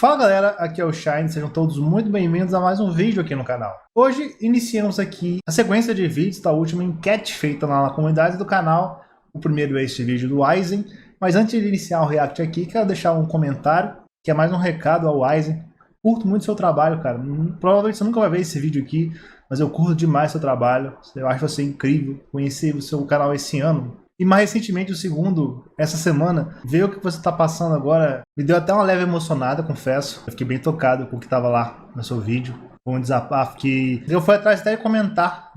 Fala galera, aqui é o Shine, sejam todos muito bem-vindos a mais um vídeo aqui no canal. Hoje iniciamos aqui a sequência de vídeos da última enquete feita lá na comunidade do canal. O primeiro é este vídeo do Aizen, mas antes de iniciar o react aqui, quero deixar um comentário, que é mais um recado ao Aizen. Curto muito seu trabalho, cara. Provavelmente você nunca vai ver esse vídeo aqui, mas eu curto demais seu trabalho. Eu acho você incrível. Conheci o seu canal esse ano. E mais recentemente, o segundo, essa semana, ver o que você está passando agora, me deu até uma leve emocionada, confesso. Eu fiquei bem tocado com o que estava lá no seu vídeo. Foi um desabafo que eu fui atrás até de comentar.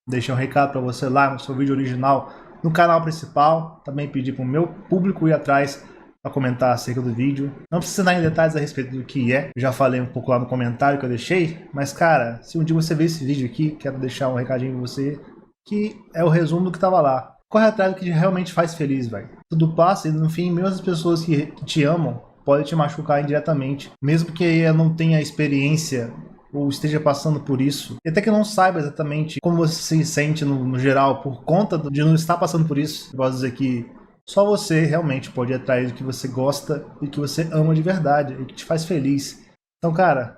Deixei um recado para você lá no seu vídeo original, no canal principal. Também pedi para o meu público ir atrás para comentar acerca do vídeo. Não precisa dar em detalhes a respeito do que é. Eu já falei um pouco lá no comentário que eu deixei. Mas, cara, se um dia você ver esse vídeo aqui, quero deixar um recadinho para você, que é o resumo do que estava lá. Corre atrás do que realmente faz feliz, velho. Tudo passa e no fim, mesmo as pessoas que te amam podem te machucar indiretamente. Mesmo que ela não tenha experiência ou esteja passando por isso. E até que não saiba exatamente como você se sente no geral por conta de não estar passando por isso. Eu gosto de dizer que só você realmente pode ir atrás do que você gosta e que você ama de verdade e que te faz feliz. Então, cara,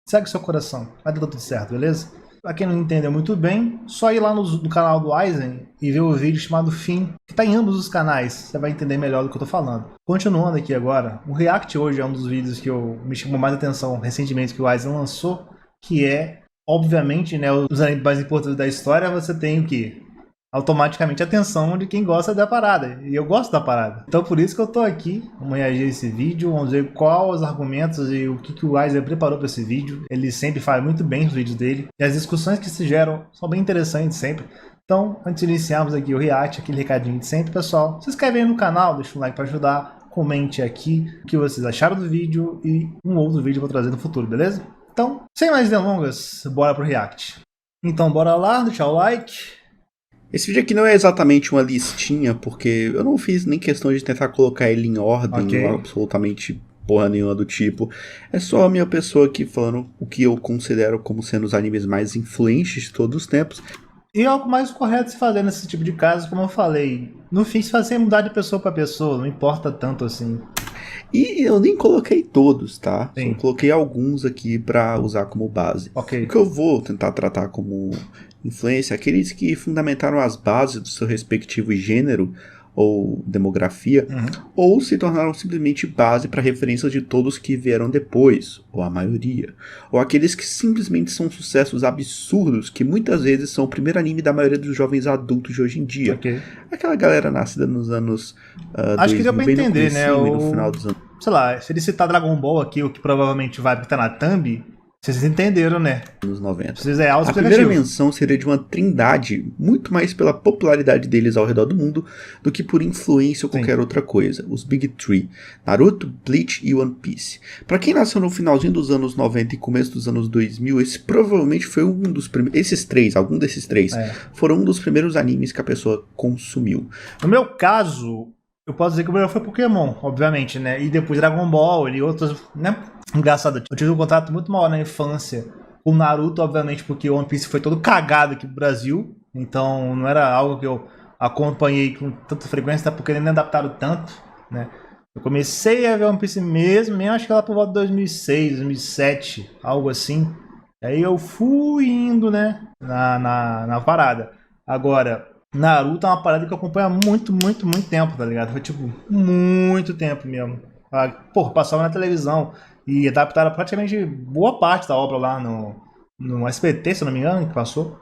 segue seu coração. Vai dar tudo certo, beleza? Pra quem não entendeu muito bem, só ir lá no canal do Aizen e ver o vídeo chamado Fim, que tá em ambos os canais, você vai entender melhor do que eu tô falando. Continuando aqui agora, o React hoje é um dos vídeos que me chamou mais atenção recentemente que o Aizen lançou, que é, obviamente, né, os animes mais importantes da história, você tem o que? Automaticamente a atenção de quem gosta da parada, e eu gosto da parada. Então por isso que eu tô aqui, vamos reagir a esse vídeo, vamos ver quais os argumentos e o que o Aizen preparou para esse vídeo. Ele sempre faz muito bem os vídeos dele, e as discussões que se geram são bem interessantes sempre. Então, antes de iniciarmos aqui o react, aquele recadinho de sempre, pessoal, se inscreve aí no canal, deixa um like para ajudar, comente aqui o que vocês acharam do vídeo e um outro vídeo eu vou trazer no futuro, beleza? Então, sem mais delongas, bora pro react. Então bora lá, deixar o like. Esse vídeo aqui não é exatamente uma listinha, porque eu não fiz nem questão de tentar colocar ele em ordem, ou absolutamente porra nenhuma do tipo. É só a minha pessoa aqui falando o que eu considero como sendo os animes mais influentes de todos os tempos. E é algo mais correto se fazer nesse tipo de caso, como eu falei. No fim, se fazer mudar de pessoa para pessoa, não importa tanto assim. E eu nem coloquei todos, tá? Sim. Só coloquei alguns aqui pra usar como base. Ok. O que eu vou tentar tratar como influência, aqueles que fundamentaram as bases do seu respectivo gênero ou demografia, ou se tornaram simplesmente base para referências de todos que vieram depois, ou a maioria, ou aqueles que simplesmente são sucessos absurdos que muitas vezes são o primeiro anime da maioria dos jovens adultos de hoje em dia. Okay. Aquela galera nascida nos anos acho que deu pra entender, né? No final dos anos. Sei lá, se ele citar Dragon Ball aqui, o que provavelmente vai estar na thumb, vocês entenderam, né? Anos 90. A primeira menção seria de uma trindade, muito mais pela popularidade deles ao redor do mundo do que por influência ou qualquer outra coisa. Os Big Three: Naruto, Bleach e One Piece. Pra quem nasceu no finalzinho dos anos 90 e começo dos anos 2000, esse provavelmente foi um dos primeiros. Algum desses três foram um dos primeiros animes que a pessoa consumiu. No meu caso, eu posso dizer que o melhor foi Pokémon, obviamente, né? E depois Dragon Ball e outros, né? Engraçado, eu tive um contato muito maior na infância com o Naruto, obviamente, porque o One Piece foi todo cagado aqui pro Brasil. Então não era algo que eu acompanhei com tanta frequência, até porque nem adaptaram tanto, né? Eu comecei a ver One Piece mesmo acho que lá por volta de 2006, 2007, algo assim. Aí eu fui indo, né? Na parada. Agora, Naruto é uma parada que eu acompanho há muito tempo, tá ligado? Foi tipo, muito tempo mesmo. Pô, passava na televisão e adaptaram praticamente boa parte da obra lá no SBT, se eu não me engano, que passou.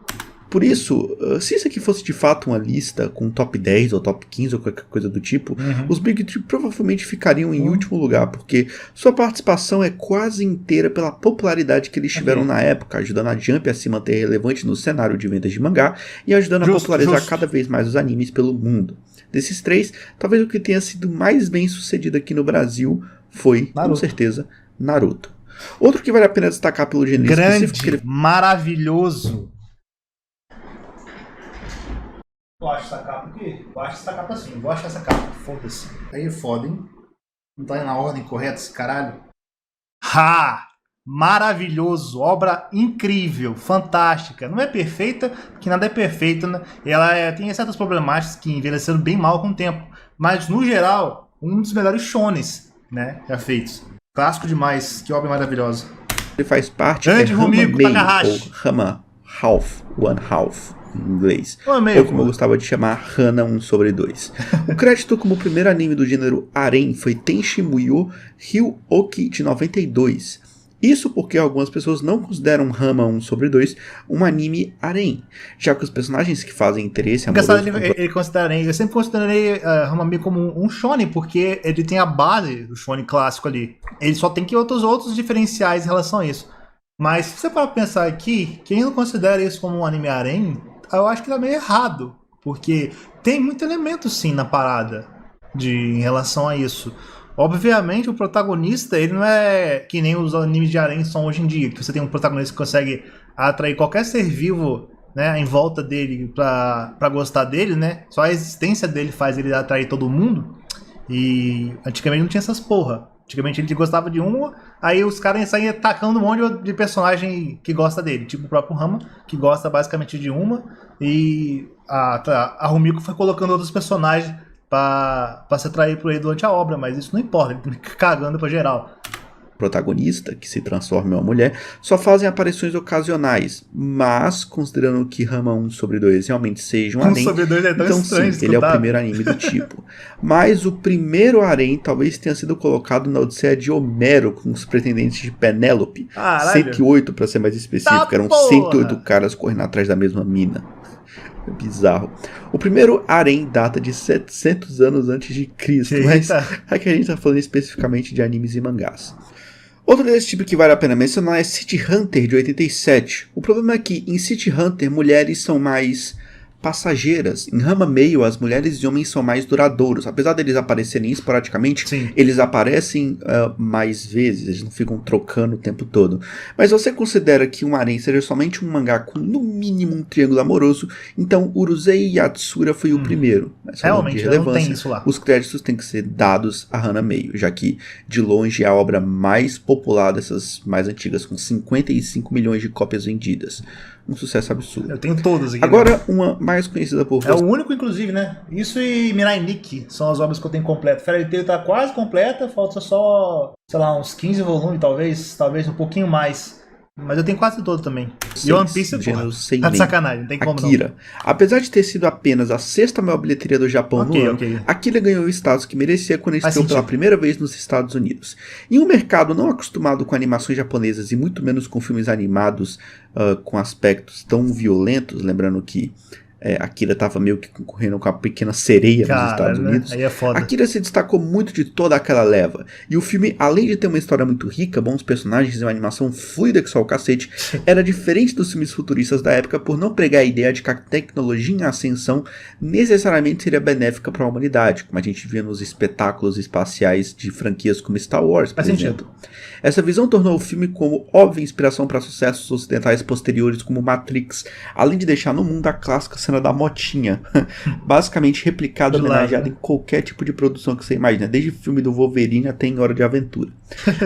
Por isso, se isso aqui fosse de fato uma lista com top 10 ou top 15 ou qualquer coisa do tipo, os Big Three provavelmente ficariam em último lugar, porque sua participação é quase inteira pela popularidade que eles tiveram na época, ajudando a Jump a se manter relevante no cenário de vendas de mangá e ajudando a popularizar cada vez mais os animes pelo mundo. Desses três, talvez o que tenha sido mais bem sucedido aqui no Brasil foi, com certeza, Naruto. Outro que vale a pena destacar pelo gênero específico... Maravilhoso! Eu acho essa capa aqui. Eu acho essa capa assim. Eu vou achar essa capa. Foda-se. Aí é foda, hein? Não tá na ordem correta esse caralho. Ha! Maravilhoso. Obra incrível. Fantástica. Não é perfeita, porque nada é perfeito, né? Ela tem certas problemáticas que envelheceram bem mal com o tempo. Mas, no geral, um dos melhores shonens, né? Já feitos. Clássico demais, que obra maravilhosa. Ele faz parte Grande Rumiko Takahashi. ou Hama Half, One Half, em inglês. Ou como eu gostava de chamar, Hana 1/2. O crédito como primeiro anime do gênero harem foi Tenshi Muyo Ryuoki de 92. Isso porque algumas pessoas não consideram Hama 1/2 um anime harem, já que os personagens que fazem interesse amoroso... Ele considera harem. Eu sempre considerei Hamami como um shonen, porque ele tem a base do shonen clássico ali. Ele só tem que outros diferenciais em relação a isso. Mas se você parar pra pensar aqui, quem não considera isso como um anime harem, eu acho que tá meio errado. Porque tem muito elemento sim na parada em relação a isso. Obviamente o protagonista, ele não é que nem os animes de harem são hoje em dia, que você tem um protagonista que consegue atrair qualquer ser vivo, né, em volta dele pra gostar dele, né? Só a existência dele faz ele atrair todo mundo. E antigamente não tinha essas porra. Antigamente ele gostava de uma, aí os caras saíam atacando um monte de personagem que gosta dele, tipo o próprio Rama, que gosta basicamente de uma, e a Rumiko foi colocando outros personagens pra se atrair por ele durante a obra, mas isso não importa, ele fica cagando pra geral. Protagonista, que se transforma em uma mulher, só fazem aparições ocasionais, mas considerando que Hama 1/2 realmente seja um harem, 1/2 é tão então estranho sim, ele é o primeiro anime do tipo. Mas o primeiro harem talvez tenha sido colocado na Odisseia de Homero com os pretendentes de Penélope. 108 para ser mais específico, eram 108 caras correndo atrás da mesma mina. É bizarro. O primeiro harem data de 700 anos antes de Cristo, mas aqui a gente está falando especificamente de animes e mangás. Outro desse tipo que vale a pena mencionar é City Hunter, de 87. O problema é que em City Hunter mulheres são mais passageiras. Em Rama Meio, as mulheres e homens são mais duradouros. Apesar deles aparecerem esporadicamente, eles aparecem mais vezes, eles não ficam trocando o tempo todo. Mas você considera que um harem seja somente um mangá com no mínimo um triângulo amoroso, então Urusei Yatsura foi o primeiro. Mas realmente, de relevância, não tem isso lá. Os créditos têm que ser dados a Rana Meio, já que de longe é a obra mais popular dessas mais antigas, com 55 milhões de cópias vendidas. Um sucesso absurdo. Eu tenho todas aqui. Agora, uma mais conhecida por... É o único, inclusive, né? Isso e Mirai Nikki são as obras que eu tenho completas. Fairy Tail tá quase completa, falta só, sei lá, uns 15 volumes, talvez um pouquinho mais. Mas eu tenho quase todo também. E One Piece, tá de sacanagem, não tem como Akira. não. Apesar de ter sido apenas a 6ª maior bilheteria do Japão no ano, Akira ganhou o status que merecia quando estreou pela primeira vez nos Estados Unidos. Em um mercado não acostumado com animações japonesas e muito menos com filmes animados com aspectos tão violentos, lembrando que Akira estava meio que concorrendo com a Pequena Sereia nos Estados Unidos. Aí é foda. Akira se destacou muito de toda aquela leva. E o filme, além de ter uma história muito rica, bons personagens e uma animação fluida que só o cacete, era diferente dos filmes futuristas da época por não pregar a ideia de que a tecnologia em ascensão necessariamente seria benéfica para a humanidade, como a gente via nos espetáculos espaciais de franquias como Star Wars, por exemplo. Essa visão tornou o filme como óbvia inspiração para sucessos ocidentais posteriores como Matrix, além de deixar no mundo a clássica cena da motinha, basicamente replicada e homenageada em qualquer tipo de produção que você imagina, desde filme do Wolverine até em Hora de Aventura.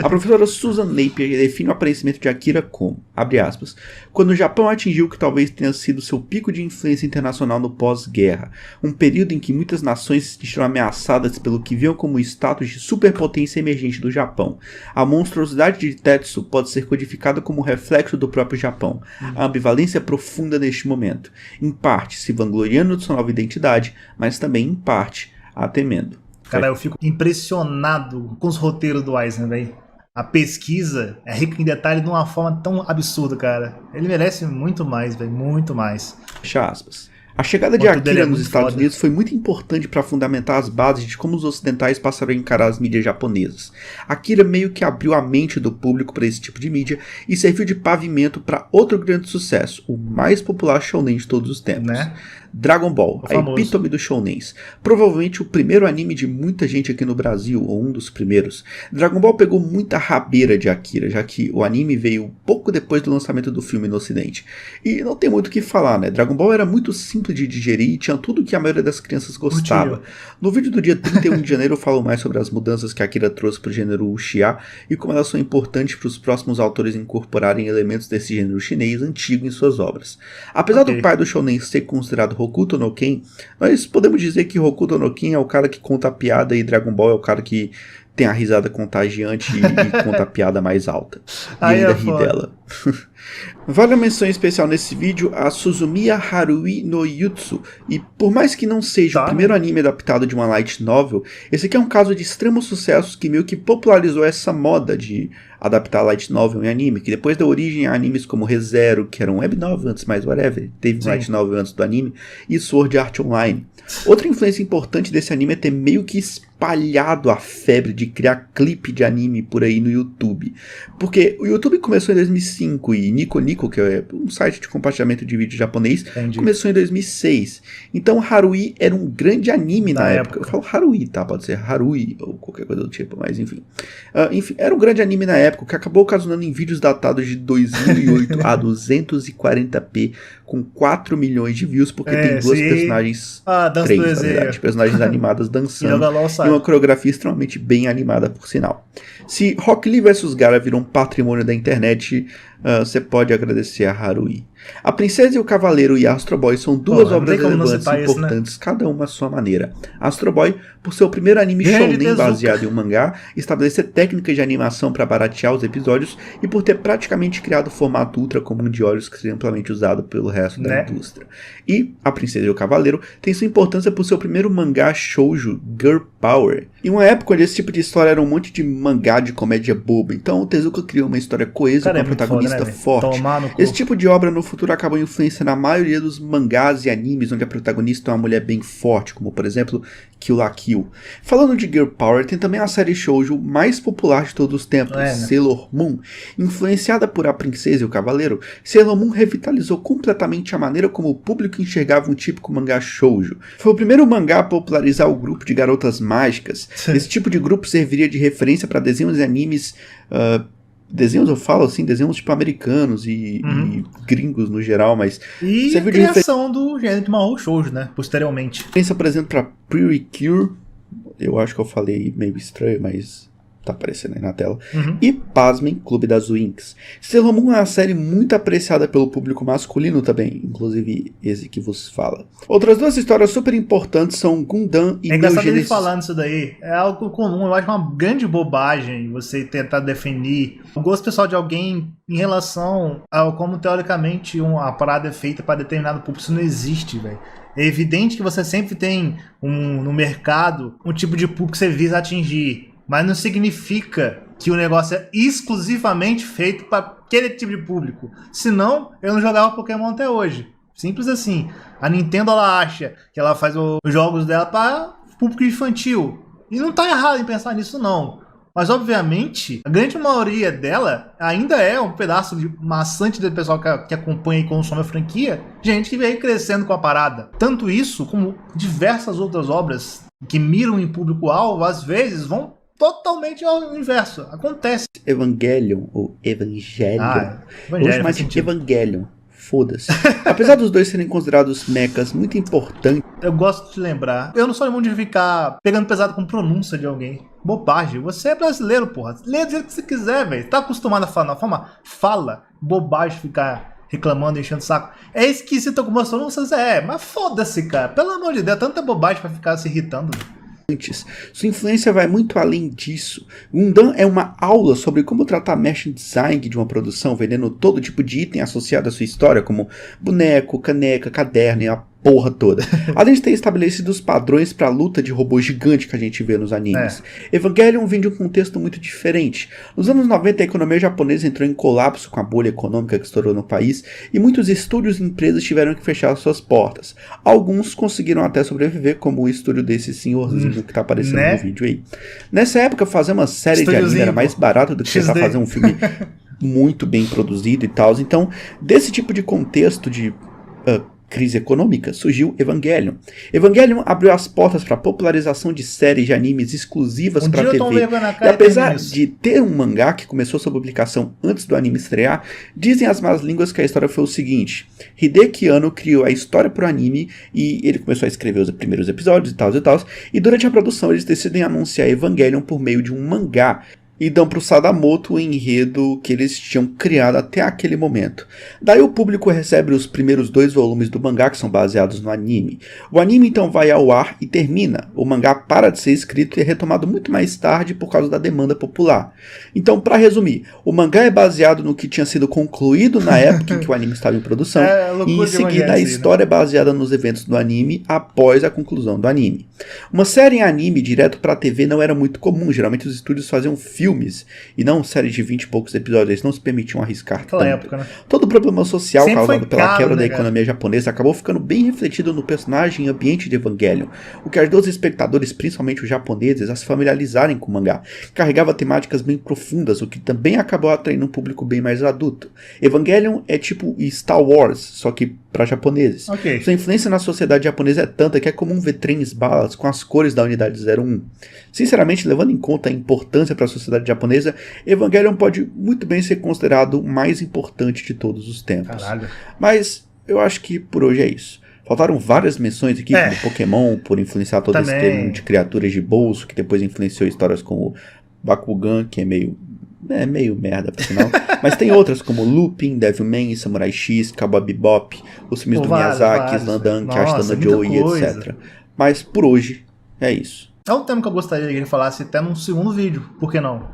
A professora Susan Napier define o aparecimento de Akira como, abre aspas, quando o Japão atingiu o que talvez tenha sido seu pico de influência internacional no pós-guerra, um período em que muitas nações se sentiram ameaçadas pelo que viam como o status de superpotência emergente do Japão. A monstruosidade de Tetsu pode ser codificada como reflexo do próprio Japão, a ambivalência profunda neste momento, em parte se vangloriando de sua nova identidade, mas também em parte a temendo. Cara, eu fico impressionado com os roteiros do Eisner, velho. A pesquisa é rica em detalhes de uma forma tão absurda, cara. Ele merece muito mais, velho, muito mais. Fecha aspas. A chegada de Akira nos Estados Unidos foi muito importante para fundamentar as bases de como os ocidentais passaram a encarar as mídias japonesas. Akira meio que abriu a mente do público para esse tipo de mídia e serviu de pavimento para outro grande sucesso, o mais popular shounen de todos os tempos. Né? Dragon Ball, a epítome dos shounens. Provavelmente o primeiro anime de muita gente aqui no Brasil, ou um dos primeiros. Dragon Ball pegou muita rabeira de Akira, já que o anime veio pouco depois do lançamento do filme no ocidente. E não tem muito o que falar, né? Dragon Ball era muito simples de digerir e tinha tudo que a maioria das crianças gostava. No vídeo do dia 31 de janeiro eu falo mais sobre as mudanças que Akira trouxe para o gênero wuxia e como elas são importantes para os próximos autores incorporarem elementos desse gênero chinês antigo em suas obras. Apesar do pai do shounen ser considerado Hokuto no Ken, nós podemos dizer que Hokuto no Ken é o cara que conta a piada e Dragon Ball é o cara que tem a risada contagiante e conta a piada mais alta. E Aí ainda é ri foda. dela. Vale a menção especial nesse vídeo a Suzumiya Haruhi no Yutsu. E por mais que não seja o primeiro anime adaptado de uma light novel, esse aqui é um caso de extremo sucesso que meio que popularizou essa moda de adaptar light novel em anime, que depois deu origem a animes como Re:Zero, que era um web novel antes, mais whatever, teve um light novel antes do anime, e Sword Art Online. Outra influência importante desse anime é ter meio que espalhado a febre de criar clipe de anime por aí no YouTube. Porque o YouTube começou em 2005 e Nico Nico, que é um site de compartilhamento de vídeo japonês, começou em 2006. Então Haruhi era um grande anime na época. Eu falo Haruhi, tá? Pode ser Harui ou qualquer coisa do tipo, mas enfim. Era um grande anime na época, que acabou ocasionando em vídeos datados de 2008 a 240p, com 4 milhões de views, porque tem duas personagens, três, na verdade, personagens animadas dançando, e uma coreografia extremamente bem animada, por sinal. Se Rock Lee vs Gaara virou um patrimônio da internet, você pode agradecer a Haruhi. A Princesa e o Cavaleiro e Astro Boy são duas obras relevantes e importantes, cada uma à sua maneira. Astro Boy, por ser o primeiro anime shounen baseado em um mangá, estabelecer técnicas de animação para baratear os episódios e por ter praticamente criado o formato ultra comum de olhos que seria amplamente usado pelo resto da indústria. E A Princesa e o Cavaleiro tem sua importância por ser o primeiro mangá shoujo girl power. Em uma época onde esse tipo de história era um monte de mangá de comédia boba, então o Tezuka criou uma história coesa com um protagonista forte. Esse tipo de obra no futuro acabou influenciando a maioria dos mangás e animes onde a protagonista é uma mulher bem forte, como por exemplo Kill la Kill. Falando de Girl Power, tem também a série shoujo mais popular de todos os tempos, Sailor Moon. Influenciada por A Princesa e o Cavaleiro, Sailor Moon revitalizou completamente a maneira como o público enxergava um típico mangá shoujo. Foi o primeiro mangá a popularizar o grupo de garotas mágicas. Esse tipo de grupo serviria de referência para desenhos e animes, desenhos eu falo assim, desenhos tipo americanos e gringos no geral, mas e a criação do gênero de Mahou Shoujo, né, posteriormente. Pensa, por exemplo, pra Precure, eu acho que eu falei meio estranho, mas tá aparecendo aí na tela. E, pasmem, Clube das Winx. Sailor Moon é uma série muito apreciada pelo público masculino também, inclusive esse que vos fala. Outras duas histórias super importantes são Gundam e Neo Genesis. É engraçado ele falando isso daí, é algo comum, eu acho uma grande bobagem você tentar definir o gosto pessoal de alguém em relação ao como teoricamente a parada é feita para determinado público. Isso não existe, velho. É evidente que você sempre tem no mercado um tipo de público que você visa atingir, mas não significa que o negócio é exclusivamente feito para aquele tipo de público. Senão, eu não jogava Pokémon até hoje. Simples assim. A Nintendo, ela acha que ela faz os jogos dela para público infantil. E não tá errado em pensar nisso, não. Mas, obviamente, a grande maioria dela ainda é um pedaço de maçante do pessoal que acompanha e consome a franquia. Gente que veio crescendo com a parada. Tanto isso, como diversas outras obras que miram em público-alvo, às vezes vão totalmente ao inverso. Acontece. Evangelion ou Evangelion. Eu vou chamar de Evangelion. Foda-se. Apesar dos dois serem considerados mechas muito importantes. Eu gosto de lembrar. Eu não sou muito de ficar pegando pesado com pronúncia de alguém. Bobagem. Você é brasileiro, porra. Lê do jeito que você quiser, velho. Tá acostumado a falar na forma? Fala. Bobagem ficar reclamando, enchendo o saco. É esquisito algumas pronúncias? Mas foda-se, cara. Pelo amor de Deus, tanta bobagem pra ficar se irritando. Sua influência vai muito além disso. Gundam é uma aula sobre como tratar merchandising design de uma produção, vendendo todo tipo de item associado à sua história, como boneco, caneca, caderno e a porra toda. Além de ter estabelecido os padrões para a luta de robô gigante que a gente vê nos animes. Evangelion vem de um contexto muito diferente. Nos anos 90, a economia japonesa entrou em colapso com a bolha econômica que estourou no país e muitos estúdios e empresas tiveram que fechar suas portas. Alguns conseguiram até sobreviver, como o estúdio desse senhorzinho que tá aparecendo no vídeo aí. Nessa época, fazer uma série de anime era mais barato do que tentar fazer um filme muito bem produzido e tal. Então, desse tipo de contexto de crise econômica, surgiu Evangelion. Evangelion abriu as portas para a popularização de séries de animes exclusivas para TV. E apesar de ter um mangá que começou sua publicação antes do anime estrear, dizem as más línguas que a história foi o seguinte: Hideki Anno criou a história para o anime e ele começou a escrever os primeiros episódios e tal, e durante a produção eles decidem anunciar Evangelion por meio de um mangá. e dão pro Sadamoto o enredo que eles tinham criado até aquele momento. Daí o público recebe os primeiros 2 volumes do mangá que são baseados no anime. O anime então vai ao ar e termina. O mangá para de ser escrito e é retomado muito mais tarde por causa da demanda popular. Então, para resumir, o mangá é baseado no que tinha sido concluído na época em que o anime estava em produção, e em seguida a história é baseada nos eventos do anime após a conclusão do anime. Uma série em anime direto para a TV não era muito comum, geralmente os estúdios faziam filmes e não séries de 20 e poucos episódios, eles não se permitiam arriscar Naquela tanto. época, né? Todo o problema social Sempre causado pela caro, quebra né, da economia japonesa acabou ficando bem refletido no personagem e ambiente de Evangelion, o que ajudou os espectadores, principalmente os japoneses, a se familiarizarem com o mangá. Carregava temáticas bem profundas, o que também acabou atraindo um público bem mais adulto. Evangelion é tipo Star Wars, só que para japoneses. Okay. Sua influência na sociedade japonesa é tanta que é comum ver trens balas com as cores da unidade 01. Sinceramente, levando em conta a importância para a sociedade japonesa, Evangelion pode muito bem ser considerado o mais importante de todos os tempos. Caralho. Mas eu acho que por hoje é isso. Faltaram várias menções aqui, como Pokémon, por influenciar todo esse termo de criaturas de bolso, que depois influenciou histórias como Bakugan, que é meio merda, por sinal. Mas tem outras como Lupin, Devilman, Samurai X, Cowboy Bebop, os filmes do Miyazaki, Slandunk, Ashitano Joe e etc. Mas por hoje é isso. É um tema que eu gostaria que ele falasse até num segundo vídeo, por que não?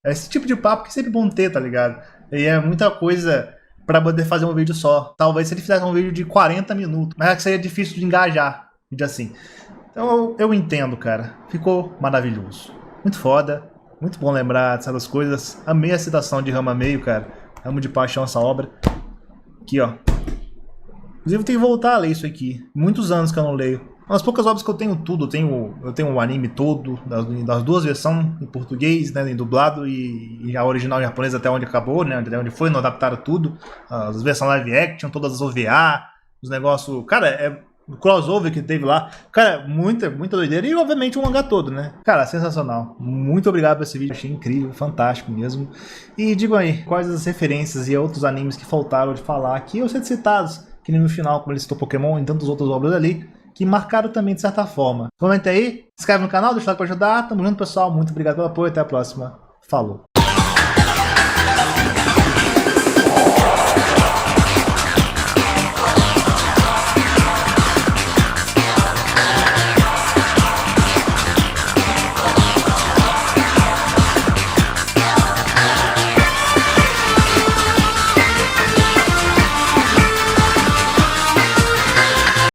É esse tipo de papo que é sempre bom ter, tá ligado? E é muita coisa pra poder fazer um vídeo só. Talvez se ele fizesse um vídeo de 40 minutos, mas é que seria difícil de engajar, vídeo assim. Então eu entendo, cara. Ficou maravilhoso. Muito foda. Muito bom lembrar dessas coisas. Amei a citação de Rama Meio, cara. Amo de paixão essa obra. Aqui, ó. Inclusive, eu tenho que voltar a ler isso aqui. Muitos anos que eu não leio. Uma das poucas obras que eu tenho tudo. Eu tenho o anime todo, das 2 versões, em português, né, em dublado, e a original em japonês até onde acabou, né, até onde foi, não adaptaram tudo. As versões live action, todas as OVA, os negócios... Cara, o crossover que teve lá, cara, muita doideira, e obviamente o mangá todo, né? Cara, sensacional. Muito obrigado por esse vídeo, achei incrível, fantástico mesmo. E digam aí, quais as referências e outros animes que faltaram de falar aqui, ou ser citados, que nem no final, como ele citou Pokémon e tantas outras obras ali, que marcaram também de certa forma. Comenta aí, se inscreve no canal, deixa o like pra ajudar. Tamo junto, pessoal, muito obrigado pelo apoio, até a próxima. Falou.